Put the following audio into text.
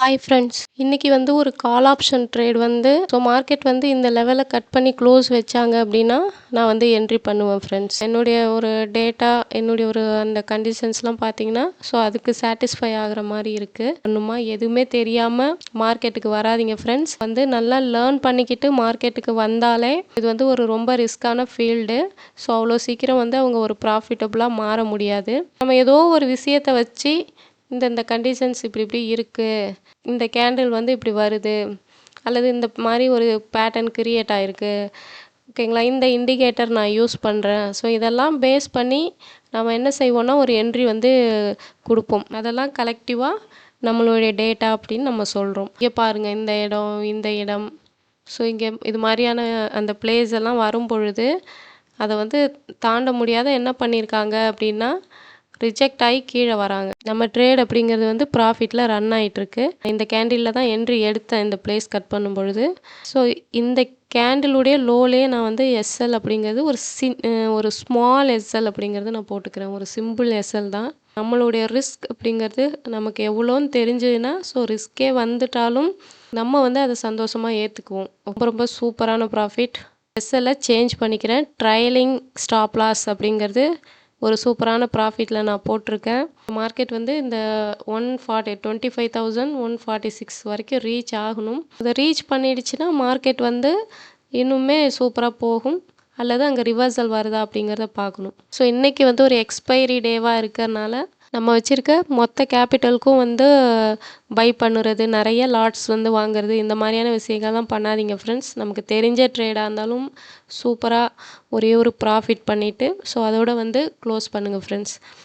Hi friends. இன்னைக்கு வந்து ஒரு கால் ஆப்ஷன் ட்ரேட் வந்து மார்க்கெட் வந்து இந்த லெவலில் கட் பண்ணி க்ளோஸ் வச்சாங்க அப்படின்னா நான் வந்து என்ட்ரி பண்ணுவேன் ஃப்ரெண்ட்ஸ். என்னுடைய ஒரு டேட்டா என்னுடைய ஒரு அந்த கண்டிஷன்ஸ்லாம் பார்த்தீங்கன்னா அதுக்கு சாட்டிஸ்ஃபை ஆகிற மாதிரி இருக்குது. ஒன்றுமா எதுவுமே தெரியாமல் மார்க்கெட்டுக்கு வராதிங்க ஃப்ரெண்ட்ஸ். வந்து நல்லா லேர்ன் பண்ணிக்கிட்டு மார்க்கெட்டுக்கு வந்தாலே இது வந்து ஒரு ரொம்ப ரிஸ்க்கான ஃபீல்டு. அவ்வளோ சீக்கிரம் வந்து அவங்க ஒரு ப்ராஃபிட்டபுளாக மாற முடியாது. நம்ம ஏதோ ஒரு விஷயத்தை வச்சு இந்த கண்டிஷன்ஸ் இப்படி இப்படி இருக்குது, இந்த கேண்டில் வந்து இப்படி வருது, அல்லது இந்த மாதிரி ஒரு பேட்டர்ன் கிரியேட் ஆகிருக்கு, ஓகேங்களா, இந்த இண்டிகேட்டர் நான் யூஸ் பண்ணுறேன். இதெல்லாம் பேஸ் பண்ணி நம்ம என்ன செய்வோம்னா ஒரு என்ட்ரி வந்து கொடுப்போம். அதெல்லாம் கலெக்டிவாக நம்மளுடைய டேட்டா அப்படின்னு நம்ம சொல்கிறோம். இங்கே பாருங்கள், இந்த இடம் இங்கே இது மாதிரியான அந்த பிளேஸ் எல்லாம் வரும் பொழுது அதை வந்து தாண்ட முடியாத என்ன பண்ணியிருக்காங்க அப்படின்னா ரிஜெக்ட் ஆகி கீழே வராங்க. நம்ம ட்ரேட் அப்படிங்கிறது வந்து ப்ராஃபிட்டில் ரன் ஆகிட்டுருக்கு. இந்த கேண்டிலில் தான் என்ட்ரி எடுத்தேன் இந்த பிளேஸ் கட் பண்ணும் பொழுது. இந்த கேண்டிலுடைய லோலே நான் வந்து எஸ்எல் அப்படிங்கிறது ஒரு ஸ்மால் எஸ்எல் அப்படிங்கிறது நான் போட்டுக்கிறேன். ஒரு சிம்பிள் எஸ்எல் தான். நம்மளுடைய ரிஸ்க் அப்படிங்கிறது நமக்கு எவ்வளோன்னு தெரிஞ்சதுன்னா ரிஸ்கே வந்துட்டாலும் நம்ம வந்து அதை சந்தோஷமாக ஏற்றுக்குவோம். ரொம்ப ரொம்ப சூப்பரான ப்ராஃபிட். எஸ்எல்லை சேஞ்ச் பண்ணிக்கிறேன். ட்ரையலிங் ஸ்டாப் லாஸ் அப்படிங்கிறது ஒரு சூப்பரான ப்ராஃபிட்டில் நான் போட்டிருக்கேன். மார்க்கெட் வந்து இந்த 25,146 வரைக்கும் ரீச் ஆகணும். அதை ரீச் பண்ணிடுச்சுன்னா மார்க்கெட் வந்து இன்னுமே சூப்பராக போகும், அல்லது அங்கே ரிவர்சல் வருதா அப்படிங்கிறத பார்க்கணும். இன்றைக்கி வந்து ஒரு எக்ஸ்பைரி டேவாக இருக்கிறனால நம்ம வச்சுருக்க மொத்த கேபிட்டலுக்கும் வந்து பை பண்ணுறது, நிறைய லாட்ஸ் வந்து வாங்குறது, இந்த மாதிரியான விஷயங்கள்லாம் பண்ணாதீங்க ஃப்ரெண்ட்ஸ். நமக்கு தெரிஞ்ச ட்ரேடாக இருந்தாலும் சூப்பராக ஒரே ஒரு ப்ராஃபிட் பண்ணிவிட்டு அதோட வந்து க்ளோஸ் பண்ணுங்கள் ஃப்ரெண்ட்ஸ்.